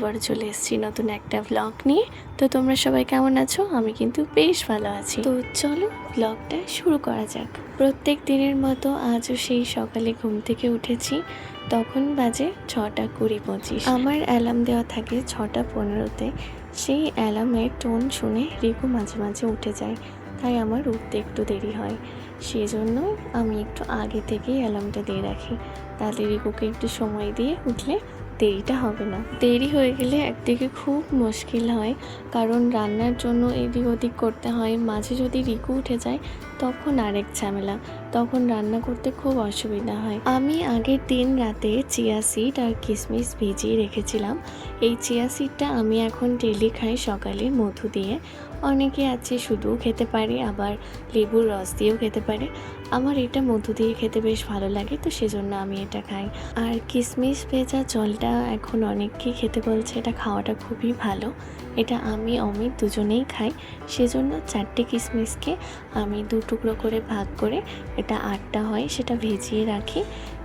আবার চলে এসেছি নতুন একটা ব্লগ নিয়ে। তো তোমরা সবাই কেমন আছো? আমি কিন্তু বেশ ভালো আছি। তো চলো ব্লগটা শুরু করা যাক। প্রত্যেক দিনের মতো আজও সেই সকালে ঘুম থেকে উঠেছি। তখন বাজে 6:20-25। আমার অ্যালার্ম দেওয়া থাকে 6:15-তে। সেই অ্যালার্মের টোন শুনে রিকু মাঝে মাঝে উঠে যায়, তাই আমার উঠতে একটু দেরি হয়। সেই জন্য আমি একটু আগে থেকেই অ্যালার্মটা দিয়ে রাখি, তাহলে রিকুকে একটু সময় দিয়ে উঠলে দেরিটা হবে না। দেরি হয়ে গেলে একদিকে খুব মুশকিল হয়, কারণ রান্নার জন্য এদিক ওদিক করতে হয়। মাঝে যদি রিকু উঠে যায় তখন আরেক ঝামেলা, তখন রান্না করতে খুব অসুবিধা হয়। আমি আগের দিন রাতে চিয়া সিড আর কিশমিশ ভিজিয়ে রেখেছিলাম। এই চিয়া সিডটা আমি এখন ডেলি খাই সকালে মধু দিয়ে। অনেকে আছে শুধুও খেতে পারে, আবার লেবুর রস দিয়েও খেতে পারে। আমার এটা মধু দিয়ে খেতে বেশ ভালো লাগে, তো সেজন্য আমি এটা খাই। আর কিশমিশ ভেজা জলটা এখন অনেককেই খেতে বলছে, এটা খাওয়াটা খুবই ভালো। এটা আমি অমিত দুজনেই খাই। সেজন্য 4টে কিশমিশকে আমি 2 টুকরো করে ভাগ করে, এটা 8টা হয়, সেটা ভিজিয়ে রাখি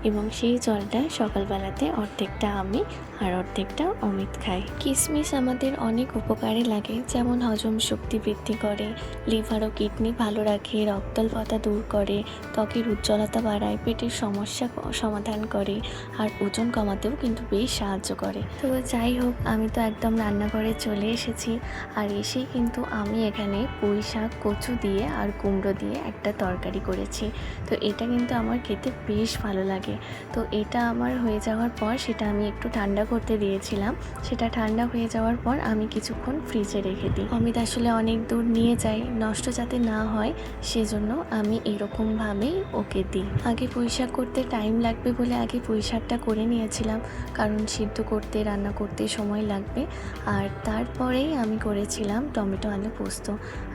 এবং সেই জলটা সকালবেলাতে অর্ধেকটা আমি আর অর্ধেকটা অমিত খাই। কিশমিশ আমাদের অনেক উপকারে লাগে, যেমন হজম শক্তি বৃদ্ধি করে, লিভার ও কিডনি ভালো রাখে, রক্তল্পতা দূর করে, ত্বকের উজ্জ্বলতা বাড়ায়, পেটের সমস্যা সমাধান করে, আর ওজন কমাতেও কিন্তু বেশ সাহায্য করে। তো যাই হোক, আমি তো একদম রান্নাঘরে চলে এসেছি। আর এসেই কিন্তু আমি এখানে পুঁই শাক, কচু দিয়ে আর কুমড়ো দিয়ে একটা তরকারি করেছি। তো এটা কিন্তু আমার খেতে বেশ ভালো লাগে। তো এটা আমার হয়ে যাওয়ার পর সেটা আমি একটু ঠান্ডা করতে দিয়েছিলাম। সেটা ঠান্ডা হয়ে যাওয়ার পর আমি কিছুক্ষণ ফ্রিজে রেখে দিই। অমিত আসলে অনেক দূর নিয়ে যাই, নষ্ট যাতে না হয় সেজন্য আমি এরকমভাবেই ওকে দিই। আগে পুঁই শাক করতে টাইম লাগবে বলে আগে পুঁই শাকটা করে নিয়েছিলাম, কারণ সিদ্ধ করতে রান্না করতে সময় লাগবে। আর তারপরেই আমি করেছিলাম টমেটো আলু পোস্ত।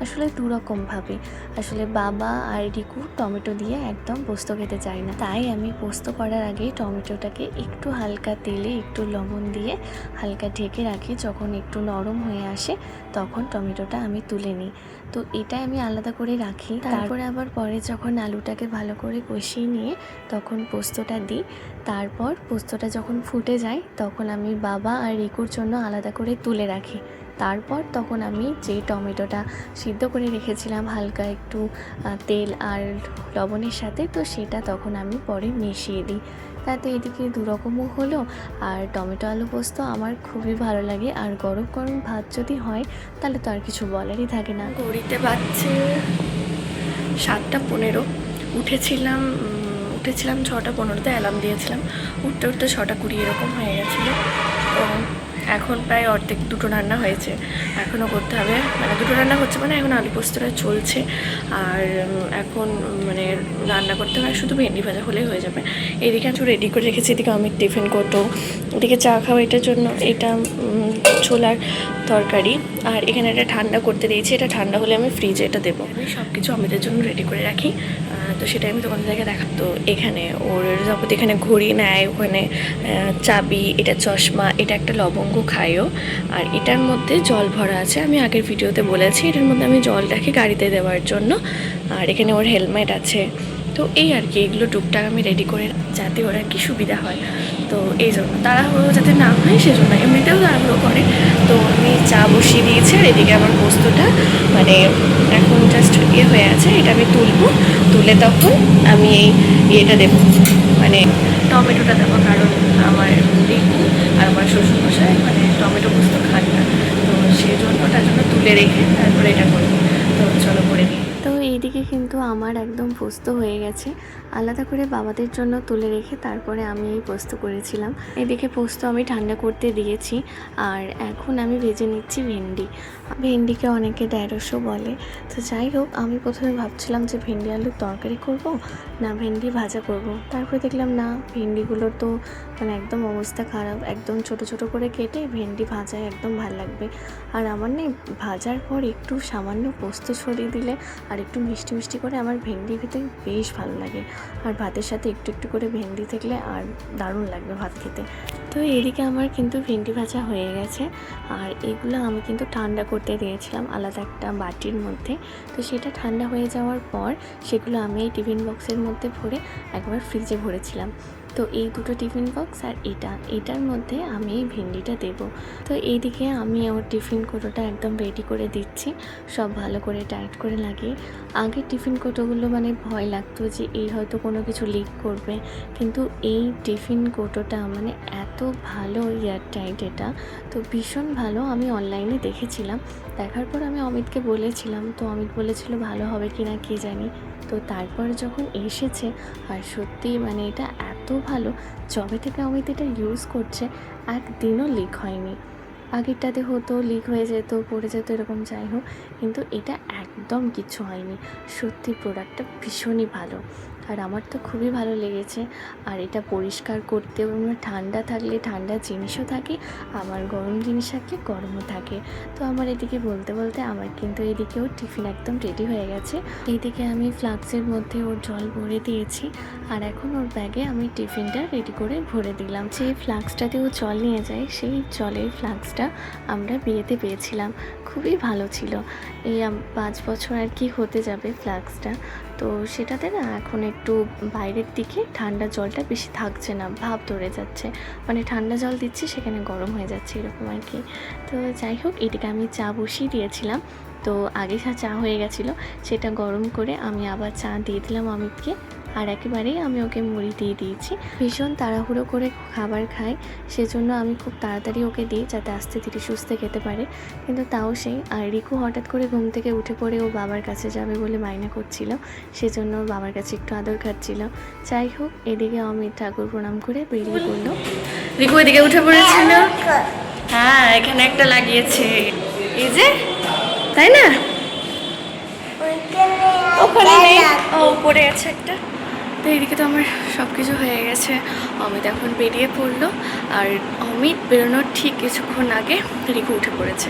আসলে দুরকমভাবে, আসলে বাবা আর রিকু টমেটো দিয়ে একদম পোস্ত খেতে চায় না, তাই আমি পোস্ত করার আগে টমেটোটাকে একটু হালকা তেলে একটু লবণ দিয়ে হালকা ঢেকে রাখি। যখন একটু নরম হয়ে আসে তখন টমেটোটা আমি তুলে নিই। তো এটা আমি আলাদা করে রাখি। তারপরে আবার পরে যখন আলুটাকে ভালো করে কষিয়ে নিয়ে তখন পোস্তটা দিই। তারপর পোস্তটা যখন ফুটে যায় তখন আমি বাবা আর রিকুর জন্য আলাদা করে তুলে রাখি। তারপর তখন আমি যে টমেটোটা সিদ্ধ করে রেখেছিলাম হালকা একটু তেল আর লবণের সাথে, তো সেটা তখন আমি পরে মিশিয়ে দিই। তাতে এদিকে দুরকমও হলো, আর টমেটো আলু পোস্ত আমার খুবই ভালো লাগে। আর গরম গরম ভাত যদি হয় তাহলে তো আর কিছু বলারই থাকে না। ঘড়িতে বাজছে 7:15। উঠেছিলাম 6:15-তে, অ্যালার্ম দিয়েছিলাম। উঠতে উঠতে 6:20 এরকম হয়ে গেছিলো। তো এখন প্রায় অর্ধেক, 2টো রান্না হয়েছে, এখনও করতে হবে। মানে 2টো রান্না হচ্ছে, মানে এখন আলু পোস্তটা চলছে। আর এখন মানে রান্না করতে হবে, শুধু ভেন্ডি ভাজা হলেই হয়ে যাবে। এদিকে আমি রেডি করে রেখেছি, এদিকে অমিত টিফিন করতো, এদিকে চা খাওয়া, এটার জন্য এটা ছোলার তরকারি। আর এখানে এটা ঠান্ডা করতে দিয়েছি, এটা ঠান্ডা হলে আমি ফ্রিজে এটা দেবো। আমি সব কিছু অমিতের জন্য রেডি করে রাখি। তো সেটা আমি তোমাদের জায়গায় দেখা। তো এখানে ওর যাবতীয়, এখানে ঘড়ি নেয়, ওখানে চাবি, এটা চশমা, এটা একটা লবঙ্গ খায়ও। আর এটার মধ্যে জল ভরা আছে, আমি আগের ভিডিওতে বলেছি এটার মধ্যে আমি জল রাখি গাড়িতে দেওয়ার জন্য। আর এখানে ওর হেলমেট আছে। তো এই আর কি, এগুলো টুকটাক আমি রেডি করে যাতে ওর আর কি সুবিধা হয়। তো এই জন্য তাড়াহুড়ো যাতে না হয় সেজন্য, এমনিতেও তাড়াহুড়ো করে। তো আমি চা বসিয়ে দিয়েছি, আর এদিকে আমার পোস্তটা মানে এখন জাস্ট হয়ে আছে। এটা আমি তুলে তখন আমি এই ইয়েটা দেবো, মানে টমেটোটা দেবো, কারণ আমার রিকু আর আমার শ্বশুরমশাই মানে টমেটো পোস্ত খান না। তো সেই জন্য ওটার জন্য তুলে রেখে তারপরে এটা করবো। তো চলো করে নিই। তো এইদিকে কিন্তু আমার একদম পোস্ত হয়ে গেছে। আলাদা করে বাবাদের জন্য তুলে রেখে তারপরে আমি এই পোস্ত করেছিলাম। এদিকে পোস্ত আমি ঠান্ডা করতে দিয়েছি। আর এখন আমি ভেজে নিচ্ছি ভেন্ডিকে অনেকে ঢ্যাঁড়সও বলে। তো যাই হোক, আমি প্রথমে ভাবছিলাম যে ভেন্ডি আলুর তরকারি করব না ভেন্ডি ভাজা করব। তারপরে দেখলাম না, ভেন্ডিগুলোর তো মানে একদম অবস্থা খারাপ, একদম ছোট ছোট করে কেটে ভেন্ডি ভাজায় একদম ভালো লাগবে। আর আমার নেই, ভাজার পর একটু সামান্য পোস্ত ছড়িয়ে দিলে আর একটু মিষ্টি মিষ্টি করে আমার ভেন্ডি খেতে বেশ ভালো লাগে। আর ভাতের সাথে একটু একটু করে ভেন্ডি থাকলে আর দারুণ লাগবে ভাত খেতে। তো এদিকে আমার কিন্তু ভেন্ডি ভাজা হয়ে গেছে। আর এগুলো আমি কিন্তু ঠান্ডা করতে দিয়েছিলাম আলাদা একটা বাটির মধ্যে। তো সেটা ঠান্ডা হয়ে যাওয়ার পর সেগুলো আমি এই টিফিন বক্সের মধ্যে ভরে একবার ফ্রিজে ভরেছিলাম। তো এই দুটো টিফিন বক্স আর এটার মধ্যে আমি এই ভেন্ডিটা দেব। তো এইদিকে আমি ওর টিফিন কোটোটা একদম রেডি করে দিচ্ছি, সব ভালো করে টাইট করে লাগিয়ে। আগে টিফিন কোটোগুলো মানে ভয় লাগতো যে এই হয়তো কোনো কিছু লিক করবে, কিন্তু এই টিফিন কোটোটা মানে এত ভালো এয়ার টাইট, এটা তো ভীষণ ভালো। আমি অনলাইনে দেখেছিলাম, দেখার পর আমি অমিতকে বলেছিলাম, তো অমিত বলেছিল ভালো হবে কি না কে জানি। তো তারপর যখন এসেছে, আর সত্যি মানে এটা এত ভালো, যবে থেকে অমিত এটা ইউজ করছে একদিনও লিক হয়নি। আগেরটাতে হতো লিক হয়ে যেত, পড়ে যেত, এরকম যাই হোক, কিন্তু এটা একদম কিছু হয়নি। সত্যি প্রোডাক্টটা ভীষণই ভালো, আর আমার তো খুবই ভালো লেগেছে। আর এটা পরিষ্কার করতেও ঠান্ডা থাকলে ঠান্ডা জিনিসও থাকে, আবার গরম জিনিস থাকলে গরমও থাকে। তো আমার এদিকে বলতে বলতে আমার কিন্তু এদিকে ওর টিফিন একদম রেডি হয়ে গেছে। এইদিকে আমি ফ্লাক্সের মধ্যে ওর জল ভরে দিয়েছি, আর এখন ওর ব্যাগে আমি টিফিনটা রেডি করে ভরে দিলাম। যে ফ্লাক্সটাতে ও জল নিয়ে যায়, সেই জলের ফ্লাক্সটা আমরা বিয়েতে পেয়েছিলাম, খুবই ভালো ছিল। এই 5 বছর আর কি হতে যাবে ফ্লাক্সটা। তো সেটাতে না এখন একটু বাইরের দিকে ঠান্ডা জলটা বেশি থাকছে না, ভাব ধরে যাচ্ছে, মানে ঠান্ডা জল দিচ্ছি সেখানে গরম হয়ে যাচ্ছে এরকম আর কি। তো যাই হোক, এদিকে আমি চা বসিয়ে দিয়েছিলাম। তো আগে চা হয়ে গেছিলো, সেটা গরম করে আমি আবার চা দিয়ে দিলাম অমিতকে, আর একেবারেই আমি ওকে মুড়ি দিয়ে দিয়েছি। ভীষণ তাড়াহুড়ো করে খাবার খায়, সেজন্য আমি খুব তাড়াতাড়ি ওকে দিই যাতে আস্তে ধীরে সুস্থে খেতে পারে। কিন্তু তাও সেই, আর রিকু হঠাৎ করে ঘুম থেকে উঠে পড়ে ও বাবার কাছে যাবে বলে বায়না করছিল, সেজন্য ওর বাবার কাছে একটু আদর খাচ্ছিল। যাই হোক, এদিকে অমিত ঠাকুর প্রণাম করে বেরিয়ে পড়লো। রিকু এদিকে উঠে পড়েছিল, হ্যাঁ এখানে একটা লাগিয়েছে, এই যে, তাই না? ওখানে নেই, ও পড়ে আছে একটা। তো এইদিকে তো আমার সব কিছু হয়ে গেছে, অমিত এখন বেরিয়ে পড়লো। আর অমিত বেরোনোর ঠিক কিছুক্ষণ আগে রিকু উঠে পড়েছে।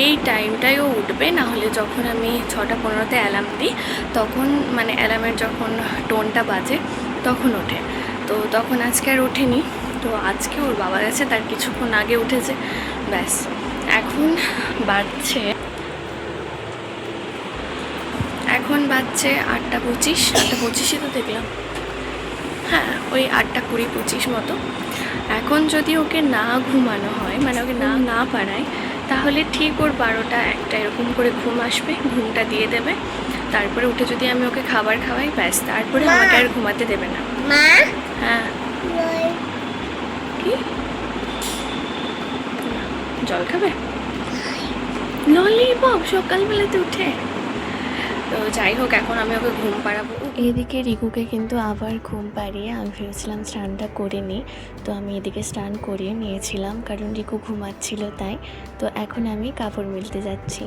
এই টাইমটাই ও উঠবে, না হলে যখন আমি 6:15-তে অ্যালার্ম দিই, তখন মানে অ্যালার্মের যখন টোনটা বাজে তখন ওঠে। তো তখন আজকে আর ওঠেনি, তো আজকে ওর বাবা গেছে তার কিছুক্ষণ আগে উঠেছে, ব্যাস। এখন বাজছে 8:25, 8:25ই তো দেখলাম, হ্যাঁ ওই 8:20-25 মতো। এখন যদি ওকে না ঘুমানো হয়, মানে ওকে না পারায়, তাহলে ঠিক ওর 12টা-1টা এরকম করে ঘুম আসবে, ঘুমটা দিয়ে দেবে। তারপরে উঠে যদি আমি ওকে খাবার খাওয়াই, ব্যাস, তারপরে আমাকে আর ঘুমাতে দেবে না। হ্যাঁ, কি জল খাবে? ললিপপ সকালবেলাতে উঠে? তো যাই হোক, এখন আমি ওকে ঘুম পাড়াবো। এদিকে রিকুকে কিন্তু আবার ঘুম পাড়িয়ে আমি ভেবেছিলাম স্নানটা করে নিই, তো আমি এদিকে স্নান করিয়ে নিয়েছিলাম কারণ রিকু ঘুমাচ্ছিল তাই। তো এখন আমি কাপড় মিলতে যাচ্ছি।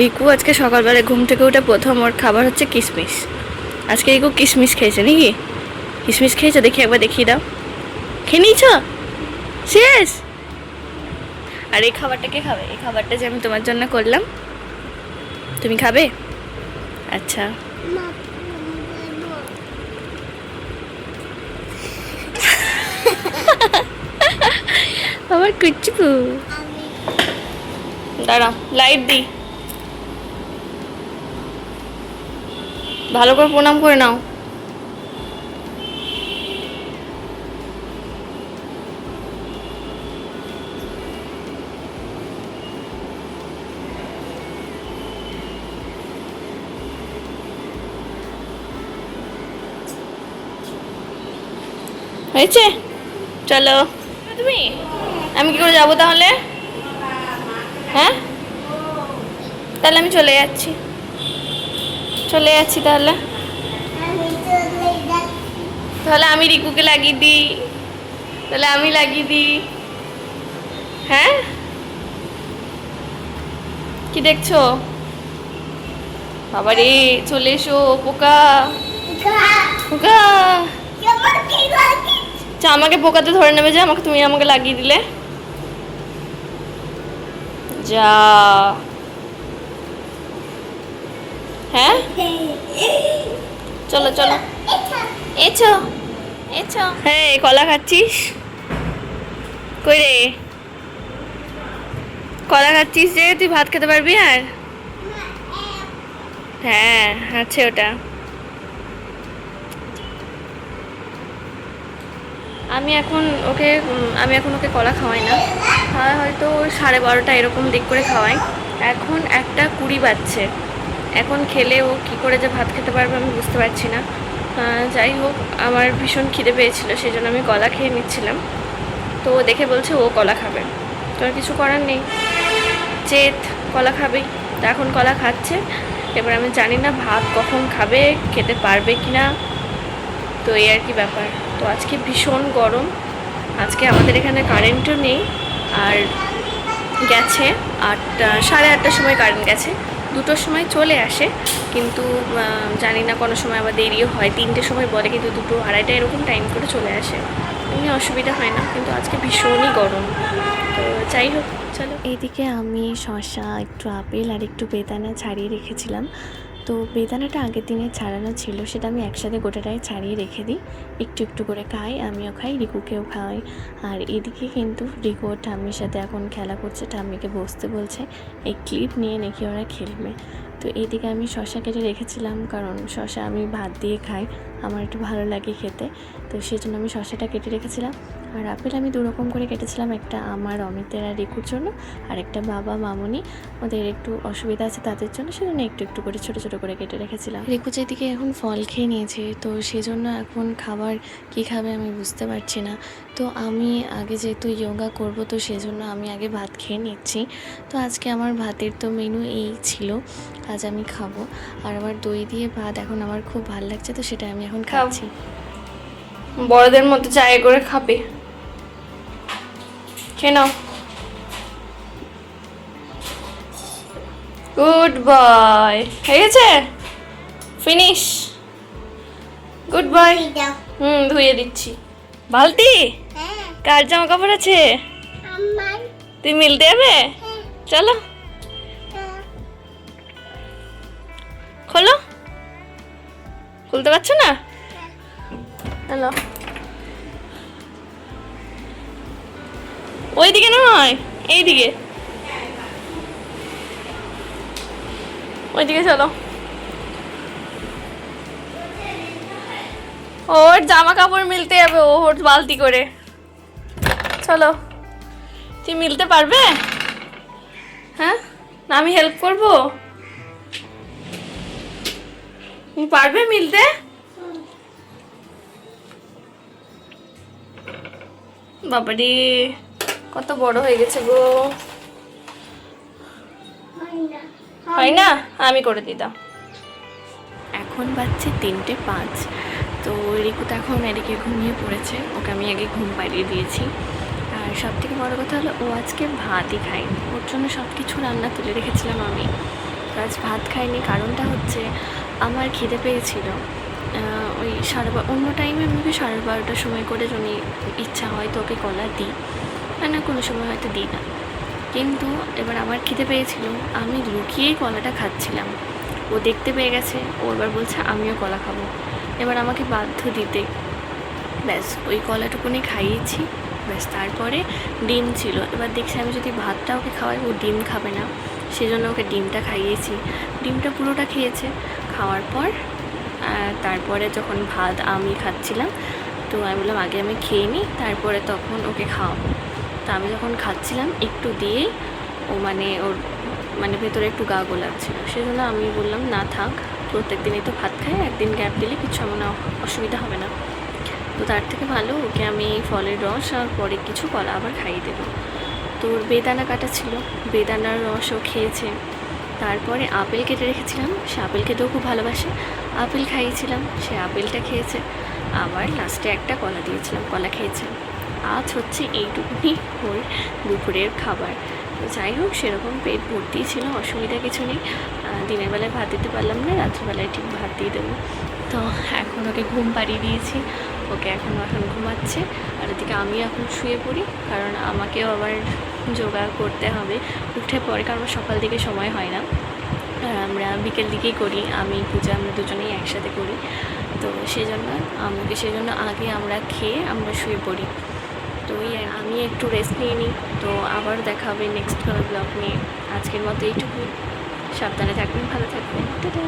রিকু আজকে সকালবেলায় ঘুম থেকে উঠে প্রথম ওর খাবার হচ্ছে কিশমিশ। আজকে রিকু কিশমিশ খেয়েছে নাকি? কিশমিশ খেয়েছো? দেখি একবার দেখিয়ে দাও। খেয়ে নিয়েছ? শেষ? আর এই খাবারটা কে খাবে? এই খাবারটা যে আমি তোমার জন্য করলাম, তুমি খাবে? আচ্ছা, আমার কুচু দাঁড়াও লাইট দিই, ভালো করে প্রণাম করে নাও। হয়েছে? চলো। তুমি আমি কি করে যাবো তাহলে? হ্যাঁ, তাহলে আমি চলে যাচ্ছি, চলে যাচ্ছি তাহলে। তাহলে আমি রিকুকে লাগিয়ে দিই, তাহলে আমি লাগিয়ে দিই। হ্যাঁ, কি দেখছো? বাবা রে, চলে এসো পোকা। পোকা আমাকে পোকাতে ধরে নেবে যে, আমাকে তুমি আমাকে লাগিয়ে দিলে। যা, হ্যাঁ চলো চলো, এছো এছো। হ্যাঁ, কলা খাচ্ছিস? কই রে, কলা খাচ্ছিস যে? তুই ভাত খেতে পারবি আর? হ্যাঁ আছে ওটা। আমি এখন ওকে কলা খাওয়াই না, খাওয়াই হয়তো 12:30 এরকম দিক করে খাওয়াই। এখন 1:20 বাজছে, এখন খেলে ও কী করে যে ভাত খেতে পারবে আমি বুঝতে পারছি না। যাই হোক, আমার ভীষণ খিদে পেয়েছিল, সেই জন্য আমি কলা খেয়ে নিচ্ছিলাম। তো ও দেখে বলছে ও কলা খাবে, তো আর কিছু করার নেই, চেত কলা খাবেই। তো এখন কলা খাচ্ছে। এবার আমি জানি না ভাত কখন খাবে, খেতে পারবে কি না, তো এই আর কি ব্যাপার। তো আজকে ভীষণ গরম, আজকে আমাদের এখানে কারেন্টও নেই, আর গেছে 8:30টার সময় কারেন্ট গেছে, 2টোর সময় চলে আসে, কিন্তু জানি না কোনো সময় আবার দেরিও হয়, 3টের সময় বলে, কিন্তু 2টো 2:30 এরকম টাইম করে চলে আসে, এমনি অসুবিধা হয় না, কিন্তু আজকে ভীষণই গরম। তো যাই হোক চলো। এইদিকে আমি শসা, একটু আপেল আর একটু বেদানা ছাড়িয়ে রেখেছিলাম। তো বেদানাটা আগের দিনে ছাড়ানো ছিল, সেটা আমি একসাথে গোটাটাই ছাড়িয়ে রেখে দিই, একটু একটু করে খাই, আমিও খাই, রিকুকেও খাওয়াই। আর এদিকে কিন্তু রিকু ওর ঠাম্মির সাথে এখন খেলা করছে, ঠাম্মিকে বসতে বলছে, এই ক্লিপ নিয়ে নাকি ওরা খেলবে। তো এইদিকে আমি শসা কেটে রেখেছিলাম, কারণ শসা আমি ভাত দিয়ে খাই, আমার একটু ভালো লাগে খেতে, তো সেই জন্য আমি শসাটা কেটে রেখেছিলাম। আর আপেল আমি 2 রকম করে কেটেছিলাম, একটা আমার অমিতের আর রিকুর জন্য, আর একটা বাবা মামনি ওদের একটু অসুবিধা আছে তাদের জন্য, সেজন্য একটু একটু করে ছোটো ছোটো করে কেটে রেখেছিলাম। রিকু যেদিকে এখন ফল খেয়ে নিয়েছে, তো সেজন্য এখন খাবার কী খাবে আমি বুঝতে পারছি না। তো আমি আগে যেহেতু যোগা করব, তো সেজন্য আমি আগে ভাত খেয়ে নিচ্ছি। তো আজকে আমার ভাতের তো মেনু এই ছিল, আজ আমি খাবো। আর আমার দই দিয়ে ভাত এখন আমার খুব ভালো লাগছে, তো সেটা আমি এখন খাচ্ছি। বড়দের মতো চায়ে করে খাবে, খেয়ে নাও। গুড বয়, হয়ে গেছে, ফিনিশ, গুড বয়। ধুয়ে দিচ্ছি। বালতি কার জামা কাপড় আছে? তুই মিলতে যাবে? চলো, খোলো, খুলতে পারছো না? হ্যালো, ওইদিকে নয়, এইদিকে, ওইদিকে চলো। ওর জামা কাপড় মিলতে যাবে, ওর বালতি করে। চলো, তুই মিলতে পারবে? হ্যাঁ, না আমি হেল্প করবো? তুমি পারবে মিলতে? বাবারে, কত বড় হয়ে গেছে গো। হয় না, আমি করে দিতাম। এখন বাজছে 3:05। তো রিকু তো এখন এদিকে ঘুমিয়ে পড়েছে, ওকে আমি আগে ঘুম পাড়িয়ে দিয়েছি। আর সব থেকে বড়ো কথা হলো, ও আজকে ভাতই খায়নি, ওর জন্য সব কিছু রান্না তুলে রেখেছিলাম আমি, আজ ভাত খাইনি। কারণটা হচ্ছে আমার খিদে পেয়েছিল, ওই অন্য টাইমে আমি 12:30টার সময় করে যদি ইচ্ছা হয় তো ওকে কলা দিই, না কোনো সময় হয়তো দিই না, কিন্তু এবার আমার খিদে পেয়েছিল, আমি লুকিয়েই কলাটা খাচ্ছিলাম। ও দেখতে পেয়ে গেছে, ও এবার বলছে আমিও কলা খাবো, এবার আমাকে বাধ্য দিতে। ব্যাস ওই কলাটুকুনি খাইয়েছি, ব্যাস তারপরে ডিম ছিল। এবার দেখছি আমি যদি ভাতটা ওকে খাওয়াই ও ডিম খাবে না, সেজন্য ওকে ডিমটা খাইয়েছি। ডিমটা পুরোটা খেয়েছে। খাওয়ার পর তারপরে যখন ভাত আমি খাচ্ছিলাম, তো আমি বললাম আগে আমি খেয়ে নিই, তারপরে তখন ওকে খাওয়াবো। তো আমি যখন খাচ্ছিলাম একটু দিয়েই ও ওর ভেতরে একটু গা গোলাচ্ছিল, সেজন্য আমি বললাম না থাক, প্রত্যেক দিনই তো ভাত খাই, একদিন গ্যাপ দিলে কিছু এমন অসুবিধা হবে না। তো তার থেকে ভালো ওকে আমি ফলের রস আর পরে কিছু কলা আবার খাইয়ে দেবো। তো ওর বেদানা কাটা ছিল, বেদানার রসও খেয়েছে। তারপরে আপেল কেটে রেখেছিলাম, সে আপেল খেতেও খুব ভালোবাসে, আপেল খাইয়েছিলাম, সে আপেলটা খেয়েছে। আবার লাস্টে একটা কলা দিয়েছিলাম, কলা খেয়েছে। আজ হচ্ছে এইটুকুনি ওর দুপুরের খাবার। তো যাই হোক, সেরকম পেট ভর্তিই ছিল, অসুবিধা কিছু নেই। দিনের বেলায় ভাত দিতে পারলাম না, রাত্রিবেলায় ঠিক ভাত দিয়ে দেবো। তো এখন ওকে ঘুম পাড়িয়ে দিয়েছি, ওকে এখন ঘুমাচ্ছে। আর এদিকে আমি এখন শুয়ে পড়ি, কারণ আমাকেও আবার যোগা করতে হবে উঠে পড়ে, কারণ সকাল দিকে সময় হয় না। আমরা বিকেল দিকেই করি, আমি পূজা আমরা দুজনেই একসাথে করি। তো সেজন্য আগে আমরা খেয়ে আমরা শুয়ে পড়ি। তো আমি একটু রেস্ট নিয়ে নিই। তো আবার দেখা হবে নেক্সট কোনো ব্লগ নিয়ে। আজকের মতো এইটুকুই। সাবধানে থাকবেন, ভালো থাকবেন, টাটা।